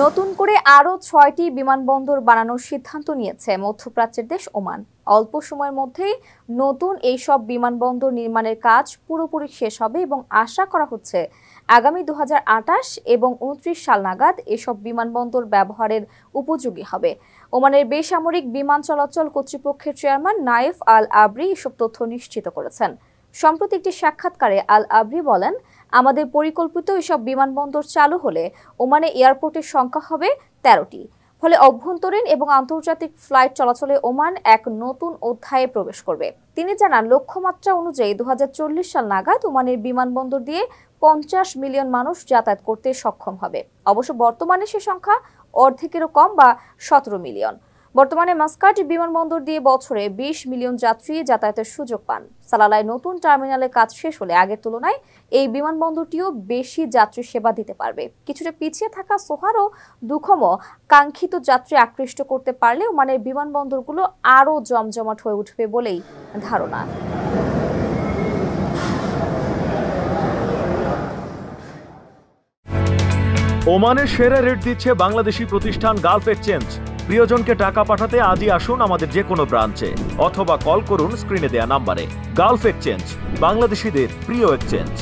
নতুন করে আরও ৬টি বিমানবন্দর বানানোর সিদ্ধান্ত নিয়েছে মধ্যপ্রাচ্যের দেশ ওমান। অল্প সময়ের মধ্যেই নতুন এইসব বিমানবন্দর নির্মাণের কাজ পুরোপুরি শেষ হবে এবং আশা করা হচ্ছে আগামী ২০২৮ এবং ২৯ সাল নাগাদ এসব বিমানবন্দর ব্যবহারের উপযোগী হবে। ওমানের বেসামরিক বিমান চলাচল কর্তৃপক্ষের চেয়ারম্যান নায়েফ আল আবরি এসব তথ্য নিশ্চিত করেছেন। সম্প্রতি একটি সাক্ষাৎকারে আল আবরি বলেন, আমাদের পরিকল্পিত এসব বিমানবন্দর চালু হলে ওমানে এয়ারপোর্টের সংখ্যা হবে ১৩টি। ফলে অভ্যন্তরীণ এবং আন্তর্জাতিক ফ্লাইট চলাচলে ওমান এক নতুন অধ্যায়ে প্রবেশ করবে। তিনি জানান, লক্ষ্যমাত্রা অনুযায়ী ২০৪০ সাল নাগাদ ওমানের বিমানবন্দর দিয়ে ৫০ মিলিয়ন মানুষ যাতায়াত করতে সক্ষম হবে। অবশ্য বর্তমানে সে সংখ্যা অর্ধেকেরও কম বা ১৭ মিলিয়ন। বর্তমানে মাস্কাট বিমানবন্দর দিয়ে বছরে ২০ মিলিয়ন যাত্রী যাতায়াতের সুযোগ পান। সালালায় নতুন টার্মিনালের কাজ শেষ হলে আগের তুলনায় এই বিমানবন্দরটিও বেশি যাত্রী সেবা দিতে পারবে। কিছুটা পিছিয়ে থাকা সোহার ও দুখমও কাঙ্ক্ষিত যাত্রী আকৃষ্ট করতে পারলে ওমানের বিমানবন্দরগুলো আরও জমজমাট হয়ে উঠবে বলেই ধারণা। ওমানের সেরা রেট দিচ্ছে বাংলাদেশি প্রতিষ্ঠান গালফ এক্সচেঞ্জ। প্রিয়জনকে টাকা পাঠাতে আজই আসুন আমাদের যে কোনো ব্রাঞ্চে অথবা কল করুন স্ক্রিনে দেয়া নাম্বারে। গালফ এক্সচেঞ্জ, বাংলাদেশিদের প্রিয় এক্সচেঞ্জ।